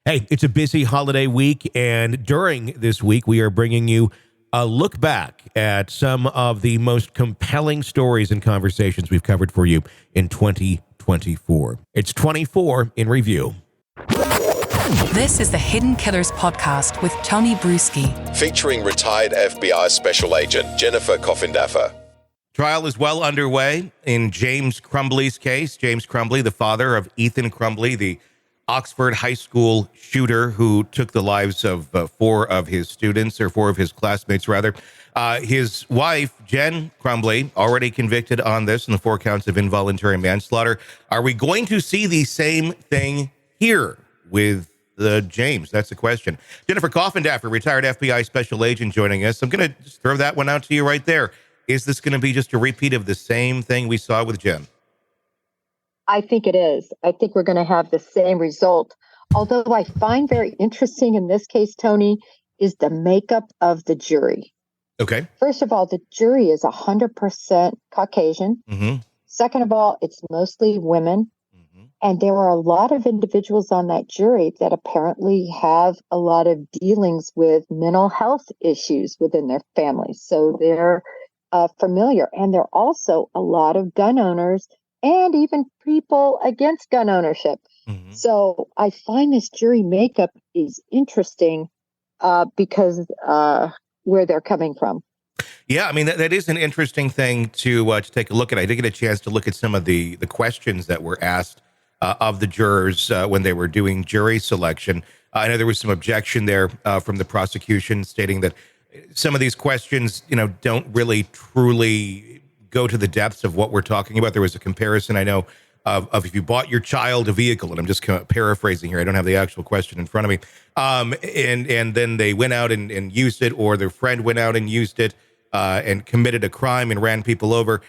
Hey, it's a busy holiday week, and during this week, we are bringing you a look back at some of the most compelling stories and conversations we've covered for you in 2024. It's 24 in review. This is the Hidden Killers podcast with Tony Brueski, featuring retired FBI Special Agent Jennifer Coffindaffer. Trial is well underway in James Crumbley's case. James Crumbley, the father of Ethan Crumbley, the Oxford High School shooter who took the lives of four of his classmates. His wife, Jen Crumbley, already convicted on this in the 4 counts of involuntary manslaughter. Are we going to see the same thing here with James? That's the question. Jennifer Coffindaffer, retired FBI special agent, joining us. I'm going to just throw that one out to you right there. Is this going to be just a repeat of the same thing we saw with Jen? I think it is. I think we're going to have the same result. Although I find very interesting in this case, Tony, is the makeup of the jury. Okay. First of all, the jury is 100% Caucasian. Mm-hmm. Second of all, it's mostly women. Mm-hmm. And there are a lot of individuals on that jury that apparently have a lot of dealings with mental health issues within their families. So they're familiar. And there are also a lot of gun owners and even people against gun ownership. Mm-hmm. So I find this jury makeup is interesting because where they're coming from. Yeah, I mean, that is an interesting thing to take a look at. I did get a chance to look at some of the questions that were asked of the jurors when they were doing jury selection. I know there was some objection there from the prosecution stating that some of these questions, don't really truly go to the depths of what we're talking about. There was a comparison, I know, of if you bought your child a vehicle, and I'm just kind of paraphrasing here. I don't have the actual question in front of me. And then they went out and used it, or their friend went out and used it and committed a crime and ran people over.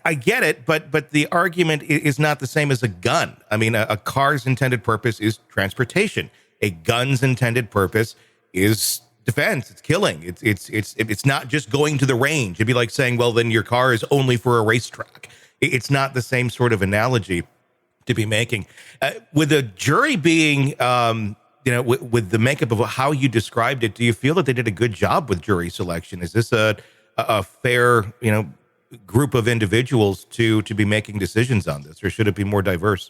I get it, but the argument is not the same as a gun. I mean, a car's intended purpose is transportation. A gun's intended purpose is defense. It's killing. It's not just going to the range. It'd be like saying, well, then your car is only for a racetrack. It's not the same sort of analogy to be making. With the jury being, with the makeup of how you described it, do you feel that they did a good job with jury selection? Is this a fair, group of individuals to be making decisions on this, or should it be more diverse?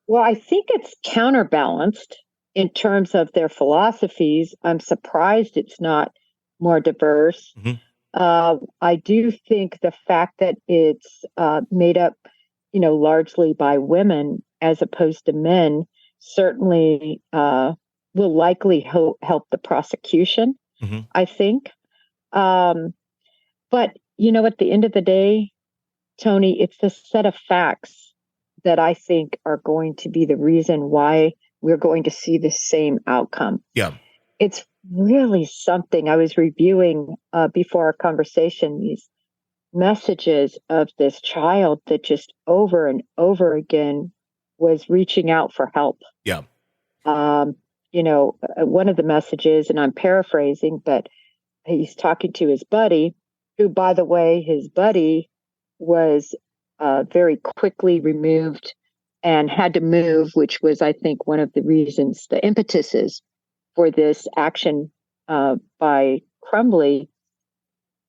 Well, I think it's counterbalanced in terms of their philosophies. I'm surprised it's not more diverse. Mm-hmm. I do think the fact that it's made up, largely by women as opposed to men certainly will likely help the prosecution, mm-hmm. I think. But, at the end of the day, Tony, it's the set of facts that I think are going to be the reason why we're going to see the same outcome. Yeah. It's really something. I was reviewing before our conversation these messages of this child that just over and over again was reaching out for help. Yeah. One of the messages, and I'm paraphrasing, but he's talking to his buddy, who, by the way, his buddy was very quickly removed and had to move, which was, I think, one of the reasons, the impetuses for this action by Crumbley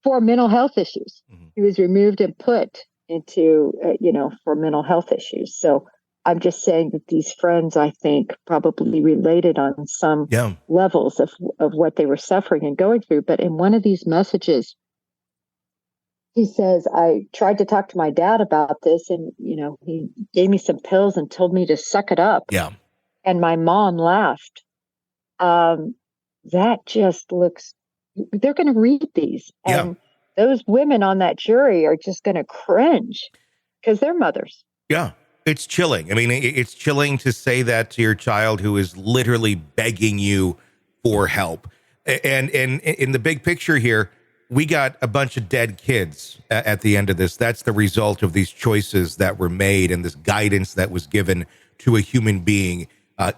for mental health issues. Mm-hmm. He was removed and put into, for mental health issues. So I'm just saying that these friends, I think, probably related on some levels of what they were suffering and going through. But in one of these messages, he says, I tried to talk to my dad about this, and, he gave me some pills and told me to suck it up. Yeah. And my mom laughed. That just looks, they're going to read these. And those women on that jury are just going to cringe because they're mothers. Yeah. It's chilling. I mean, it's chilling to say that to your child who is literally begging you for help. And in the big picture here, we got a bunch of dead kids at the end of this. That's the result of these choices that were made and this guidance that was given to a human being,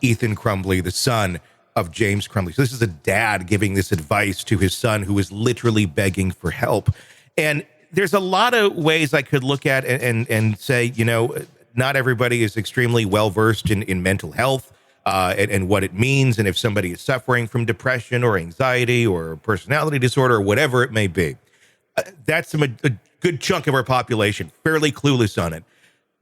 Ethan Crumbley, the son of James Crumbley. So this is a dad giving this advice to his son who is literally begging for help. And there's a lot of ways I could look at and say, not everybody is extremely well-versed in mental health. and what it means, and if somebody is suffering from depression or anxiety or personality disorder or whatever it may be. That's a good chunk of our population fairly clueless on it.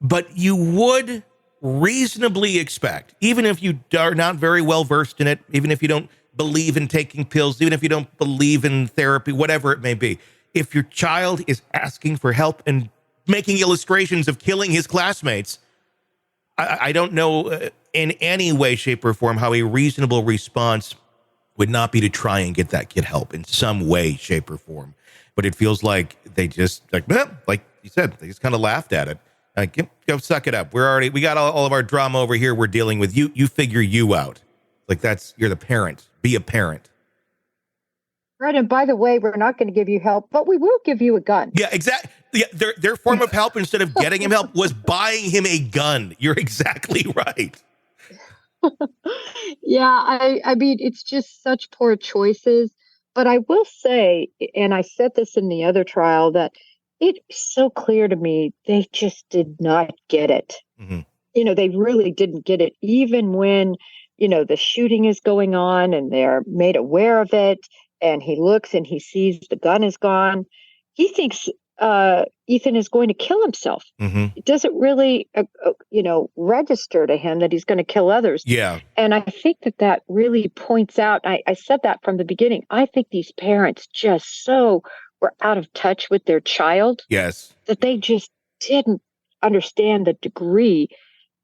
But you would reasonably expect, even if you are not very well versed in it, even if you don't believe in taking pills, even if you don't believe in therapy, whatever it may be, if your child is asking for help and making illustrations of killing his classmates, I don't know in any way, shape, or form how a reasonable response would not be to try and get that kid help in some way, shape, or form. But it feels like they just, like you said, they just kind of laughed at it. Like, go suck it up. We got all of our drama over here. We're dealing with you. You figure you out. Like, you're the parent. Be a parent. Right. And by the way, we're not going to give you help, but we will give you a gun. Yeah, exactly. Yeah, their form of help, instead of getting him help, was buying him a gun. You're exactly right. Yeah, I mean, it's just such poor choices. But I will say, and I said this in the other trial, that it's so clear to me they just did not get it. Mm-hmm. They really didn't get it, even when, the shooting is going on and they're made aware of it. And he looks and he sees the gun is gone. He thinks Ethan is going to kill himself. Mm-hmm. It doesn't really, register to him that he's going to kill others. Yeah. And I think that really points out, I said that from the beginning, I think these parents just were out of touch with their child. Yes. That they just didn't understand the degree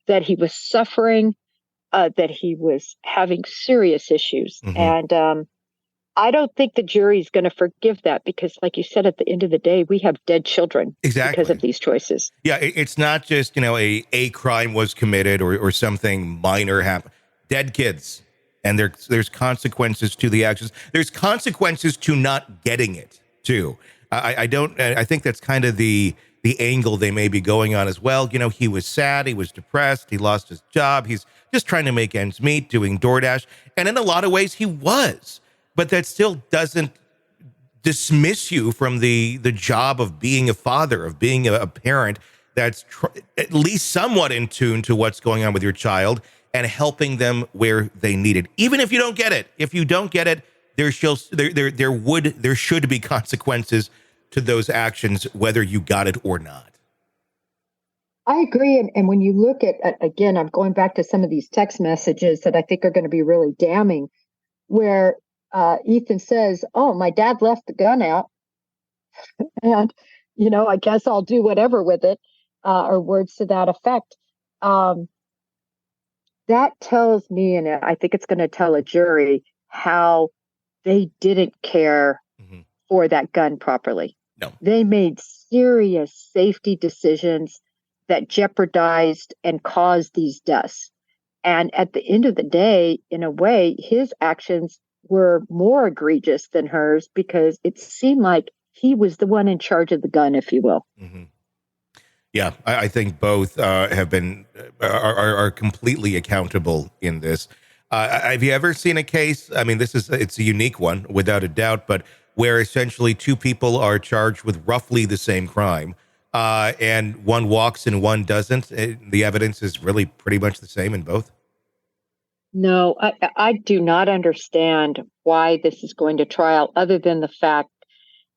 that he was suffering, that he was having serious issues. Mm-hmm. And I don't think the jury is going to forgive that because, like you said, at the end of the day, we have dead children because of these choices. Yeah, it's not just, a crime was committed or something minor happened. Dead kids. And there's consequences to the actions. There's consequences to not getting it, too. I think that's kind of the angle they may be going on as well. He was sad, he was depressed, he lost his job, he's just trying to make ends meet, doing DoorDash. And in a lot of ways, he was. But that still doesn't dismiss you from the job of being a father, of being a parent that's at least somewhat in tune to what's going on with your child and helping them where they need it. Even if you don't get it. If you don't get it, there should be consequences to those actions, whether you got it or not. I agree. And when you look at, again, I'm going back to some of these text messages that I think are going to be really damning, where Ethan says, "Oh, my dad left the gun out, and I guess I'll do whatever with it," or words to that effect. That tells me, and I think it's going to tell a jury, how they didn't care mm-hmm. for that gun properly. No, they made serious safety decisions that jeopardized and caused these deaths. And at the end of the day, in a way, his actions were more egregious than hers because it seemed like he was the one in charge of the gun, if you will. Mm-hmm. Yeah, I think both have been are completely accountable in this. Have you ever seen a case? I mean, it's a unique one without a doubt, but where essentially two people are charged with roughly the same crime, and one walks and one doesn't. The evidence is really pretty much the same in both. No, I do not understand why this is going to trial, other than the fact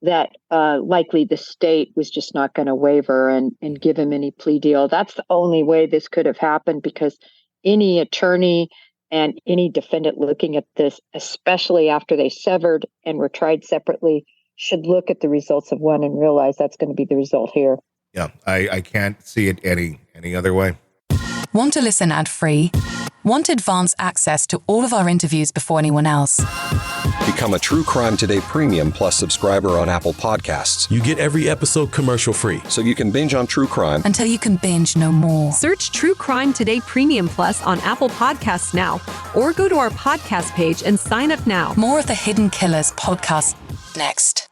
that likely the state was just not going to waver and give him any plea deal. That's the only way this could have happened, because any attorney and any defendant looking at this, especially after they severed and were tried separately, should look at the results of one and realize that's going to be the result here. Yeah, I can't see it any other way. Want to listen ad-free? Want advanced access to all of our interviews before anyone else? Become a True Crime Today Premium Plus subscriber on Apple Podcasts. You get every episode commercial-free, so you can binge on true crime until you can binge no more. Search True Crime Today Premium Plus on Apple Podcasts now, or go to our podcast page and sign up now. More of the Hidden Killers podcast next.